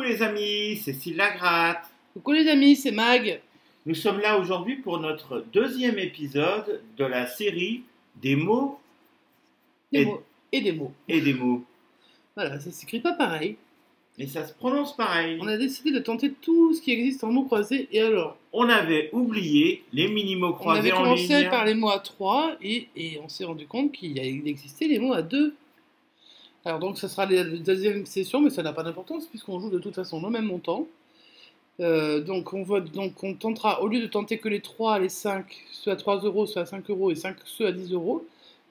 les amis, c'est Cécile Lagratte. Coucou les amis, c'est Mag. Nous sommes là aujourd'hui pour notre deuxième épisode de la série des mots Des mots et des mots. et des mots. Voilà, ça s'écrit pas pareil. Et ça se prononce pareil. On a décidé de tenter tout ce qui existe en mots croisés. Et alors, On avait oublié les mini-mots on croisés avait en commencé ligne. par les mots à 3 et on s'est rendu compte qu'il existait les mots à 2. Alors donc, ça sera la deuxième session, mais ça n'a pas d'importance puisqu'on joue de toute façon le même montant. Donc on tentera, au lieu de tenter que les 3, les 5, ceux à 3 euros, ceux à 5 euros et ceux à 10 euros,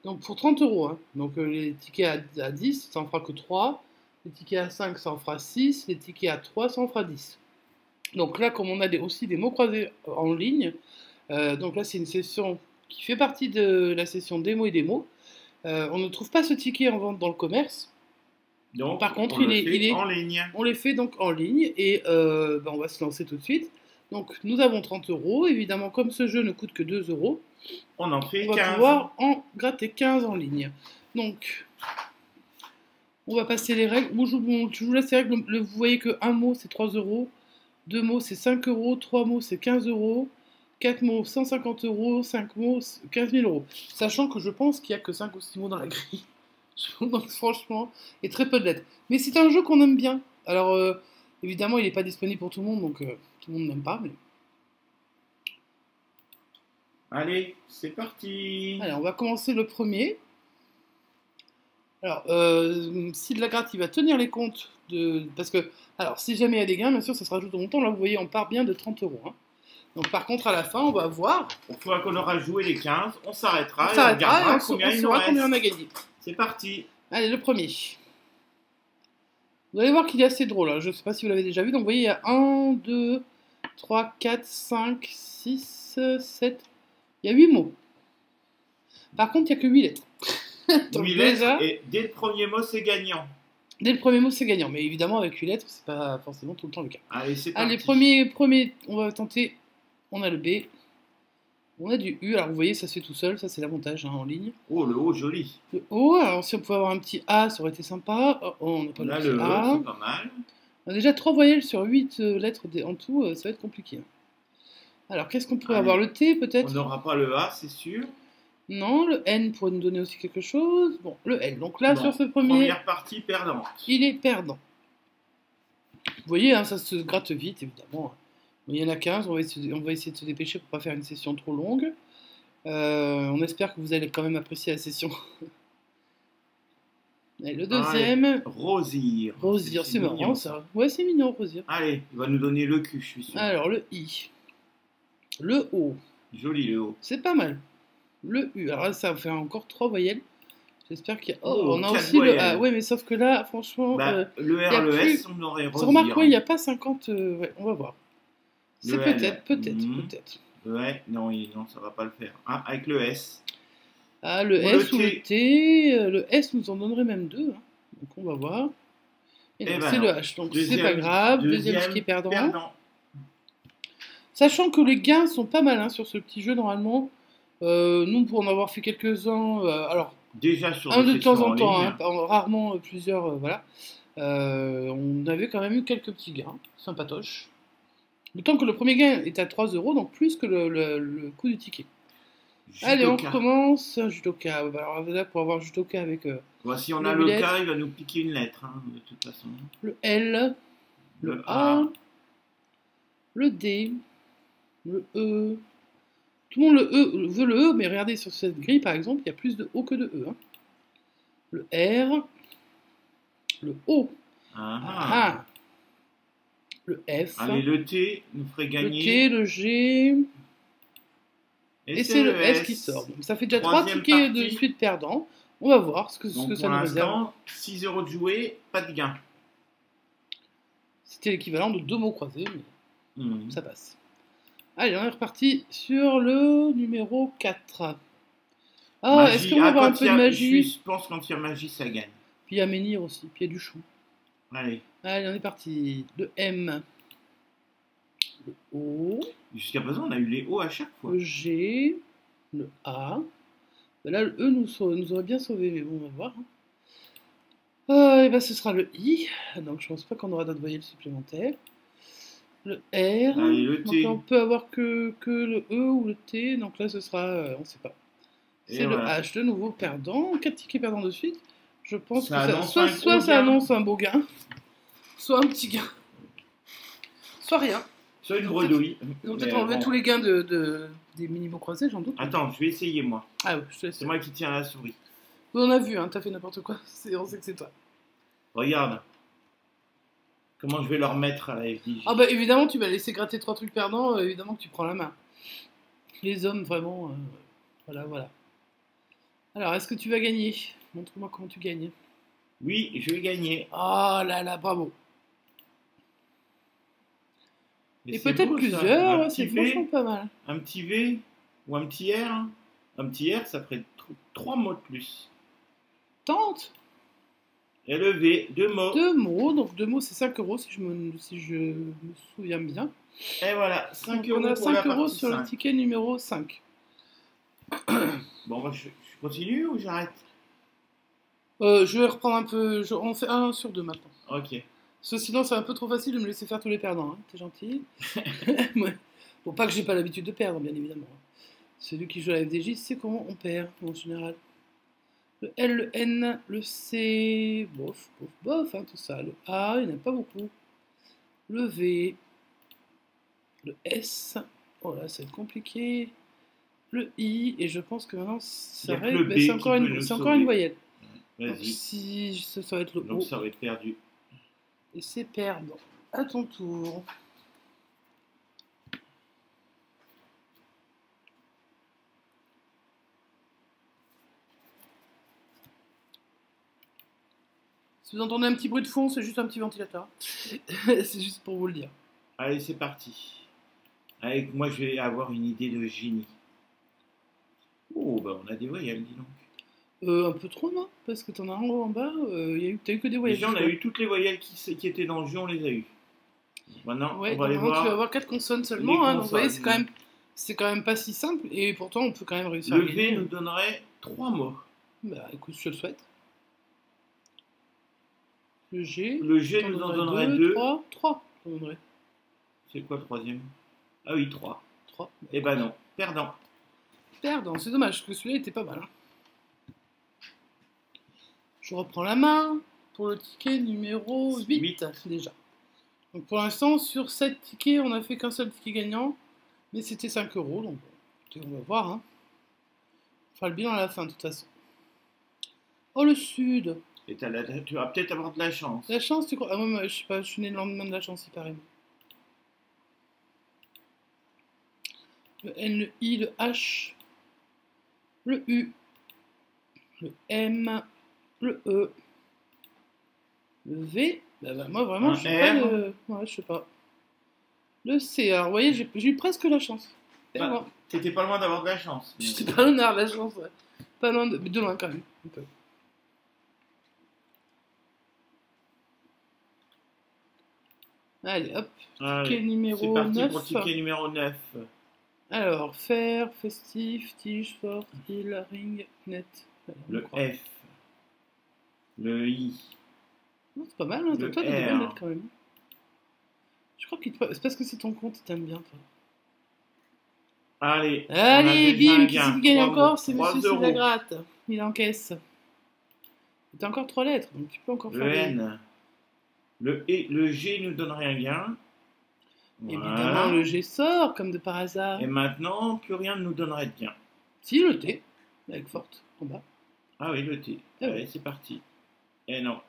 donc pour 30 euros. Hein. Donc les tickets à 10, ça en fera que 3, les tickets à 5, ça en fera 6, les tickets à 3, ça en fera 10. Donc là, comme on a aussi des mots croisés en ligne, donc là c'est une session qui fait partie de la session des mots et des mots. On ne trouve pas ce ticket en vente dans le commerce. Donc, Par contre, il est en ligne. On les fait donc en ligne et on va se lancer tout de suite. Donc nous avons 30 euros. Évidemment, comme ce jeu ne coûte que 2 euros, On en fait on va 15. pouvoir en gratter 15 en ligne. Donc, on va passer les règles. Je vous laisse les règles. Vous voyez que 1 mot c'est 3 euros, 2 mots c'est 5 euros, 3 mots c'est 15 euros, 4 mots 150 euros, 5 mots 15 000 euros. Sachant que je pense qu'il n'y a que 5 ou 6 mots dans la grille. Donc franchement, et très peu de lettres. Mais c'est un jeu qu'on aime bien. Alors évidemment, il n'est pas disponible pour tout le monde, donc tout le monde n'aime pas. Mais... Allez, c'est parti. Allez, on va commencer le premier. Alors, si de la gratte, il va tenir les comptes de... Parce que, alors, si jamais il y a des gains, bien sûr, ça se rajoute au montant. Là, vous voyez, on part bien de 30 euros. Hein. Donc par contre, à la fin, on va voir. Une fois qu'on aura joué les 15, on s'arrêtera On et on s'arrêtera regardera et combien on il nous saura combien on a reste. gagné. C'est parti. Allez, le premier. Vous allez voir qu'il est assez drôle. Hein. Je ne sais pas si vous l'avez déjà vu. Donc, vous voyez, il y a 1, 2, 3, 4, 5, 6, 7. Il y a 8 mots. Par contre, il n'y a que 8 lettres. Donc, 8 déjà, lettres et dès le premier mot, c'est gagnant. dès le premier mot, c'est gagnant. Mais évidemment, avec 8 lettres, c'est pas forcément tout le temps le cas. Allez, c'est parti. Allez, premier, on va tenter. On a le B. On a du U. Alors, vous voyez, ça se fait tout seul. Ça, c'est l'avantage hein, en ligne. Oh, le haut, joli. Le O, alors si on pouvait avoir un petit A, ça aurait été sympa. Oh, on n'a pas Là, le le petit E, A. c'est pas mal. On a déjà 3 voyelles sur 8 lettres en tout, ça va être compliqué. Alors, qu'est-ce qu'on pourrait Allez. avoir? Le T, On peut-être? n'aura pas le A, c'est sûr. Non, le N pourrait nous donner aussi quelque chose. Bon, le L. Donc là, Bon, sur ce premier, Première partie perdante. il est perdant. Vous voyez, hein, ça se gratte vite, évidemment. Il y en a 15, on va essayer de se dépêcher pour ne pas faire une session trop longue. On espère que vous allez quand même apprécier la session. Allez, le deuxième. Allez, Rosir. Rosir, c'est marrant mignon, ça. Ouais, c'est mignon, Rosir. Allez, il va nous donner le cul, je suis sûr. Alors, le I. Le O. Joli le haut. C'est pas mal. Le U. Alors là, ça va faire encore 3 voyelles. J'espère qu'il y a. Oh, Oh, on a 4 aussi le A. voyelles. Ouais, mais sauf que là, franchement. Bah, le y a R, le plus- S, on aurait Ça Rosir. remarque, ouais, il n'y a pas 50. Ouais, on va voir. C'est Le L. peut-être. Ouais, non, non, ça va pas le faire. Ah, avec le S. Ah, le Ou S le ou le T. Le S nous en donnerait même 2. Hein. Donc on va voir. Et Eh non, ben c'est non. le H. Donc c'est Deuxième- pas grave. Deuxième deuxième qui est perdant. Perdant. Sachant que les gains sont pas mal hein, sur ce petit jeu normalement. Nous, pour en avoir fait quelques-uns. Alors. Déjà sur Un des de temps sessions en temps, ligne. hein, rarement plusieurs, voilà. On avait quand même eu quelques petits gains, sympatoches. D'autant que le premier gain est à 3 euros, donc plus que le coût du ticket. Allez, on Judoka. commence. Judoka. Alors là, pour avoir Judoka avec Voici, on le a le billet. K, il va nous piquer une lettre, hein, de toute façon. le L, le A, le D, le E. Tout le monde veut le E, mais regardez sur cette grille, par exemple, il y a plus de O que de E. Hein. Le R, le O. Ah. Le F, Allez, le T nous ferait le gagner. T, le G, et c'est le S qui sort. Donc, ça fait déjà 3 Troisième tickets de partie. suite perdants. On va voir ce que Donc ça pour nous réserve. l'instant, 6 euros de jouer, pas de gain. C'était l'équivalent de 2 mots croisés, mais Hmm. ça passe. Allez, on est reparti sur le numéro 4. Ah, Magie. est-ce qu'on va avoir un quand peu il y de a- magie? Je pense qu'en tir magie, ça gagne. Puis il y a Menhir aussi, puis il y a du chou. Allez, Allez, on est parti. Le M, le O, jusqu'à présent, on a eu les hauts à chaque fois. le G, le A. Ben là, le E nous aurait bien sauvé, mais bon, on va voir. Hein. Et ben, ce sera le I. Donc je pense pas qu'on aura d'autres voyelles supplémentaires. Le R. Allez, le Donc T. là, on peut avoir que le E ou le T. Donc là, ce sera, on sait pas. Et C'est le voilà. H, de nouveau perdant. 4 tickets perdants de suite. Je pense Ça que ça, annonce un gros soit ça gain. annonce un beau gain, soit un petit gain, soit rien. Soit une Ils ont bredouille. Ils ont Mais peut-être enlevé bon. tous les gains des mini-mots croisés, j'en doute. Attends, je vais essayer moi. Ah ouais, je te laisse. C'est moi qui tiens la souris. On a vu, hein, t'as fait n'importe quoi. On sait que c'est toi. Regarde. Comment je vais leur mettre à la FDJ. Ah bah évidemment, tu vas laisser gratter 3 trucs perdants, évidemment que tu prends la main. Les hommes, vraiment, voilà, voilà. Alors, est-ce que tu vas gagner? Montre-moi comment tu gagnes. Oui, je vais gagner. Oh là là, bravo. Mais Et c'est peut-être beau, ça. plusieurs, Un c'est petit franchement V, pas mal. un petit V ou un petit R. Un petit R, ça ferait 3 mots de plus. Tente. Et le V, 2 mots. 2 mots, donc 2 mots c'est 5 euros si je me souviens bien. Et voilà, 5 Donc, euros on a pour la 5 euros partie sur le 5. ticket numéro 5. Bon, moi, je continue ou j'arrête? Je vais reprendre un peu, on fait 1 sur 2 maintenant. Ok. Parce que sinon c'est un peu trop facile de me laisser faire tous les perdants, hein. T'es gentil. Ouais. Bon, pas que j'ai pas l'habitude de perdre, bien évidemment. Celui qui joue à la FDJ, c'est comment on perd en général. Le L, le N, le C, bof, bof, bof, hein, tout ça. Le A, il n'y en a pas beaucoup. Le V, le S, oh là, ça va être compliqué. Le I, et je pense que maintenant, ça Il y a que reste, le bah, B c'est qui encore, peut une, nous c'est encore sauver. une voyelle. Donc, Vas-y. si ça va être le O, Donc ça va être perdu. et c'est perdant. À ton tour. Si vous entendez un petit bruit de fond, c'est juste un petit ventilateur. C'est juste pour vous le dire. Allez, c'est parti. Avec moi, je vais avoir une idée de génie. Oh, bah on a des voyelles, dis donc. Un peu trop, non? Parce que t'en as un en haut en bas, t'as eu que des voyelles. Déjà, on a eu toutes les voyelles qui étaient dans le jeu, on les a eues. Maintenant, Ouais, on va aller normalement, tu vas voir avoir 4 consonnes seulement, hein, donc vous voyez, consonnes. c'est quand même pas si simple, et pourtant on peut quand même réussir Le à V gagner. nous donnerait 3 mots. Bah écoute, je te le souhaite. Le G. Le G nous en donnerait 2. 3, je t'en donnerais. C'est quoi le troisième? Ah oui, 3. 3. Eh ben non, perdant. Perdant, c'est dommage, parce que celui-là était pas mal. Hein. Je reprends la main pour le ticket numéro 8, déjà. Donc pour l'instant, sur 7 tickets, on n'a fait qu'un seul ticket gagnant, mais c'était 5 euros, donc on va voir. Hein. On fera le bilan à la fin, de toute façon. Oh, le Sud. Et tu vas peut-être avoir de la chance. La chance, tu crois? Ah, moi, je sais pas, je suis né le lendemain de la chance, il paraît. Le N, le I, le H, le U, le M, le E, le V. Bah, moi, vraiment, je sais pas le... Ouais, je sais pas. Le C, alors, vous voyez, j'ai eu presque la chance. Bah, t'étais pas loin d'avoir de la chance. Je sais pas loin d'avoir la chance, ouais. Pas loin de loin, quand même, un peu. Allez, hop. Ticket numéro c'est parti 9. pour ticket numéro 9. Alors, fer, festif, tige, forte, île, ring, net. Alors, le F. Le I. Non, c'est pas mal, hein. Le Toi, t'as des bonnes R. lettres quand même. Je crois qu'il te... C'est parce que c'est ton compte, il t'aime bien, toi. Allez, Allez, bim, qui c'est qui gagne 3 encore? C'est Monsieur 3 euros. Sidagratte. Il encaisse. T'as encore 3 lettres, donc tu peux encore Le faire des... N. Le G nous donnerait un gain. Évidemment, Voilà. le G sort, comme de par hasard. Et maintenant, plus rien ne nous donnerait de gain. Si, le T, avec forte, en bas. Ah oui, le T. Ah Allez, c'est parti. Et non.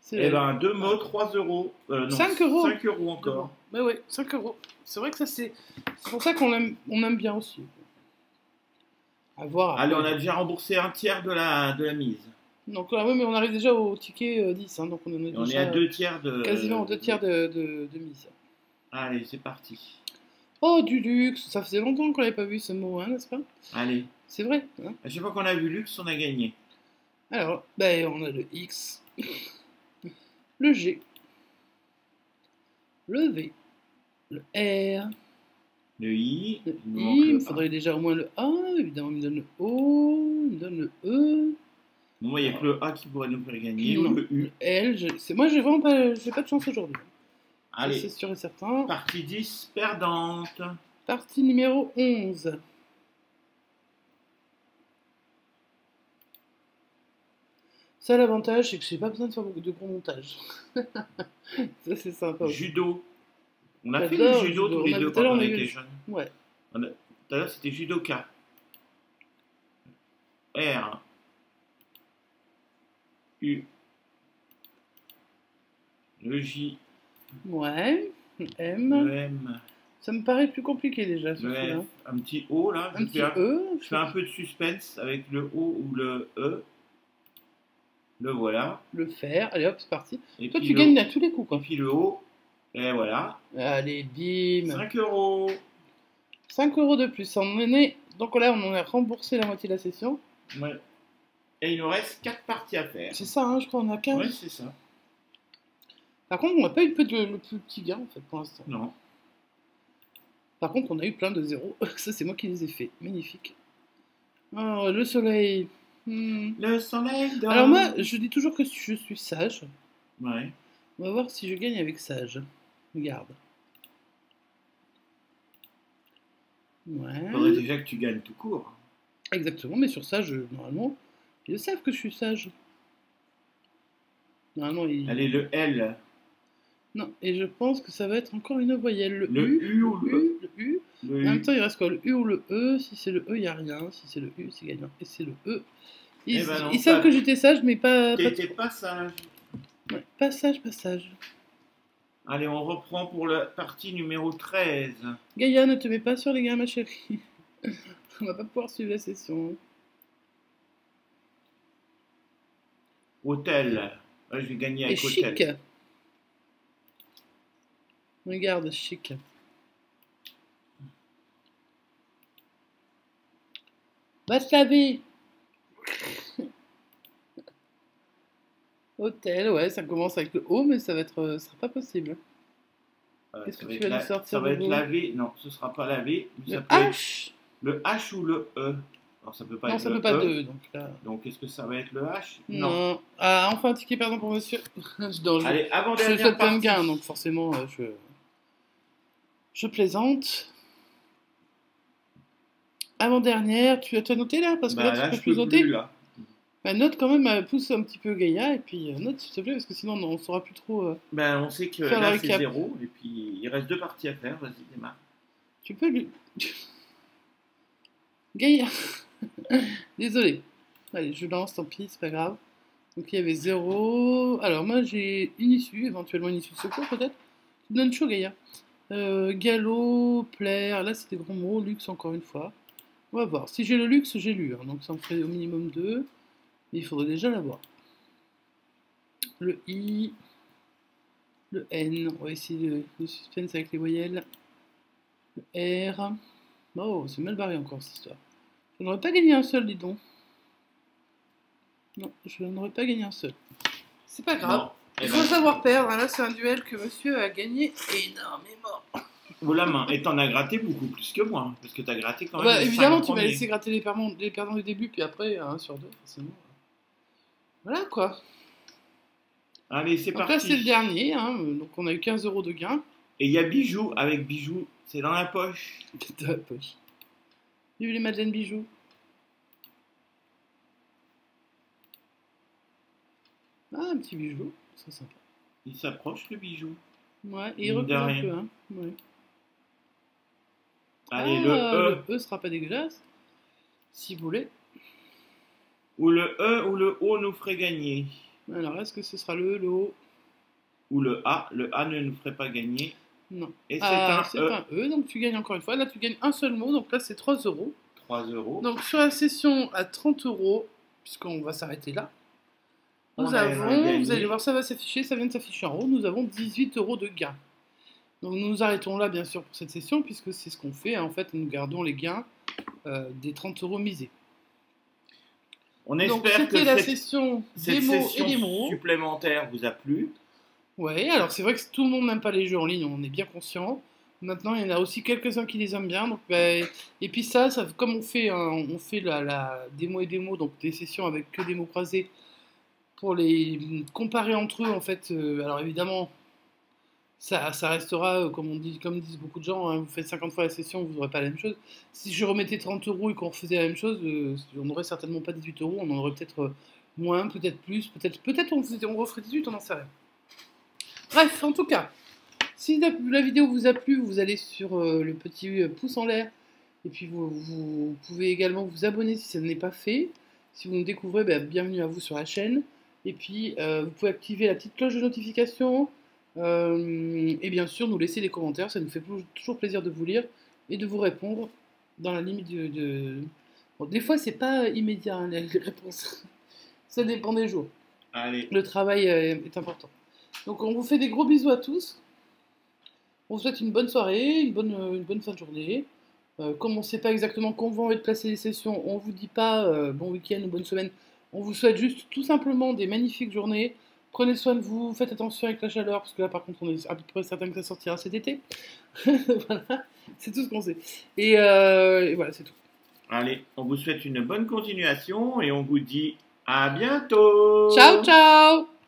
C'est Eh ben, 2 mots, 3 euros. Non, 5 euros. 5 euros encore. Mais oui, 5 euros. C'est vrai que ça, c'est pour ça qu'on aime bien aussi. À voir. Allez, on a déjà remboursé un tiers de la mise. Donc là, oui, mais on arrive déjà au ticket 10, hein, donc on en est On est déjà à 2 tiers de... quasiment 2 tiers de mise. Allez, c'est parti. Oh, du luxe, ça faisait longtemps qu'on n'avait pas vu ce mot, hein, n'est-ce pas? Allez. C'est vrai. Hein. À chaque fois qu'on a vu luxe, on a gagné. Alors, ben, on a le X, le G, le V, le R, Le I. le nous manque I, il le me faudrait déjà au moins le A, évidemment, il me donne le O, il me donne le E, Bon, il n'y a que le A qui pourrait nous faire gagner, ou Non. le U. L, moi j'ai vraiment pas, j'ai pas de chance aujourd'hui. Ça, Allez, c'est sûr et certain. partie 10, perdante. Partie numéro 11. Ça, l'avantage, c'est que j'ai pas besoin de faire beaucoup de gros montage. Ça, c'est sympa aussi. Judo. On a fait le J'adore judo le tous judo. les On a deux vu tout à l'heure, quand on on a vu était le- jeunes. Ouais. Tout à l'heure, c'était judoka. R. U. Le J. Ouais. M. Le M. Ça me paraît plus compliqué déjà, Le celui-là. F. Un petit O là. Un petit E. Je fais un peu de suspense avec le O ou le E. Le voilà. Le fer. Allez hop, c'est parti. Et Toi, puis tu le- gagnes à tous les coups, Et quoi. puis le O. Et voilà. Allez, bim. 5 euros. 5 € de plus. On en est... Donc là, on en a remboursé la moitié de la session. Ouais. Et il nous reste 4 parties à faire. C'est ça, hein, je crois qu'on a 15. Ouais, c'est ça. Par contre, on n'a pas eu le plus petit gain, en fait, pour l'instant. Non. Par contre, on a eu plein de zéros. Ça, c'est moi qui les ai fait. Magnifique. Oh, le soleil. Le soleil dort. Alors moi, je dis toujours que je suis sage. Ouais. On va voir si je gagne avec sage. Regarde. Faudrait Ouais. déjà que tu gagnes tout court. Exactement, mais sur sage, normalement, ils savent que je suis sage. Normalement, ils... Allez, le L. Non, et je pense que ça va être encore une voyelle. Le Le U, U ou le le U. Le En U. même temps, il reste quoi? Le U ou le E? Si c'est le E, il n'y a rien. Si c'est le U, c'est gagnant. Et c'est le E. Ils, Eh ben non, ils ça- savent que j'étais sage, mais pas T'étais pas sage. ouais, pas sage, pas sage. Allez, on reprend pour la partie numéro 13. Gaïa, ne te mets pas sur les gars, ma chérie. On va pas pouvoir suivre la session. Hôtel. Ouais, je vais gagner Et avec chic. hôtel. Regarde, chic. Va se laver. Hôtel, ouais, ça commence avec le O, mais ça va être, ça sera pas possible. Qu'est-ce Ça que va tu être vas nous sortir ça va de être beau? lavé. Non, ce sera pas lavé. Mais Le ça peut être H. le H ou le E. Alors ça peut pas Non, être ça le peut pas E. deux, donc là. Donc est-ce que ça va être le H? Non. Ah, enfin un ticket perdant pour monsieur. Non, Allez, je avant-dernière souhaite plein de partie. gains, donc forcément, je plaisante. Avant-dernière, tu as noté là? Parce que Bah là, là, tu je peux plus peux noter. plus là. Bah, note quand même, pousse un petit peu Gaïa, et puis note s'il te plaît, parce que sinon on saura plus trop. Ben, on sait que Faire là le c'est récap. 0 et puis il reste 2 parties à faire. Vas-y, démarre. Tu peux lui. Gaïa. Désolé. Allez, je lance, tant pis, c'est pas grave. Donc il y avait 0. Alors moi j'ai une issue, éventuellement une issue de secours peut-être. Tu me donnes chaud, Gaïa. Galop, plaire, là c'est des gros mots. Luxe encore une fois. On va voir. Si j'ai le luxe, j'ai lu. Hein, donc ça en fait au minimum 2. Mais il faudrait déjà l'avoir. Le I. Le N. On va essayer le suspense avec les voyelles. Le R. Oh, c'est mal barré encore cette histoire. Je n'aurais pas gagné un seul, dis donc. Non, je n'aurais pas gagné un seul. C'est pas grave. Non. Eh Il ben, faut savoir perdre. Là, c'est un duel que monsieur a gagné énormément. oh la main. Et t'en as gratté beaucoup plus que moi. Parce que t'as gratté quand même. Bah, les évidemment, 5 tu m'as premiers. laissé gratter les perdants du début, puis après, 1 sur 2, forcément. Voilà quoi. Allez, c'est Donc parti. là, c'est le dernier. Hein. Donc on a eu 15 € de gain. Et il y a bijoux avec bijoux. C'est dans la poche. De la poche. J'ai vu les Madeleine bijoux. Ah, un petit bijou. C'est sympa. Il s'approche le bijou. Ouais, et il Mine de recule un rien. peu. Hein. Ouais. Allez, Ah, le E. Le E sera pas dégueulasse. Si vous voulez. Ou le E ou le O nous ferait gagner. Alors, est-ce que ce sera le E, le O? Ou le A. Le A ne nous ferait pas gagner. Non. Et Ah, c'est c'est un E. un E, donc tu gagnes encore une fois. Là, tu gagnes un seul mot, donc là, c'est 3 €. 3 euros. Donc, sur la session à 30 €, puisqu'on va s'arrêter là, nous On a avons, gagné. vous allez voir, ça va s'afficher, ça vient de s'afficher en haut, nous avons 18 € de gains. Donc, nous nous arrêtons là, bien sûr, pour cette session, puisque c'est ce qu'on fait. En fait, nous gardons les gains des 30 € misés. On Donc, espère que c'était la cette session cette des mots et session des mots. supplémentaire vous a plu. Ouais, alors c'est vrai que tout le monde n'aime pas les jeux en ligne, on est bien conscient. Maintenant, il y en a aussi quelques-uns qui les aiment bien. Donc, bah, et puis ça, comme on fait des mots et des mots, donc des sessions avec que des mots croisés, pour les comparer entre eux, en fait. Alors évidemment, ça restera, comme disent beaucoup de gens, hein, vous faites 50 fois la session, vous n'aurez pas la même chose. Si je remettais 30 euros et qu'on refaisait la même chose, on n'aurait certainement pas 18 euros, on en aurait peut-être moins, peut-être plus, peut-être on referait 18, on n'en sait rien. Bref, en tout cas, si la vidéo vous a plu, vous allez sur le petit pouce en l'air, et puis vous pouvez également vous abonner si ça n'est pas fait. Si vous nous découvrez, bienvenue à vous sur la chaîne. Et puis, vous pouvez activer la petite cloche de notification. Et bien sûr, nous laisser des commentaires, ça nous fait toujours plaisir de vous lire et de vous répondre dans la limite Bon, des fois, c'est pas immédiat, hein, les réponses. Ça dépend des jours. Allez. Le travail est important. Donc, on vous fait des gros bisous à tous. On vous souhaite une bonne soirée, une bonne fin de journée. Comme on ne sait pas exactement quand vont être placées les sessions, on ne vous dit pas bon week-end ou bonne semaine. On vous souhaite juste tout simplement des magnifiques journées. Prenez soin de vous, faites attention avec la chaleur, parce que là par contre on est à peu près certain que ça sortira cet été. Voilà, c'est tout ce qu'on sait. Et voilà, c'est tout. Allez, on vous souhaite une bonne continuation et on vous dit à bientôt. Ciao, ciao!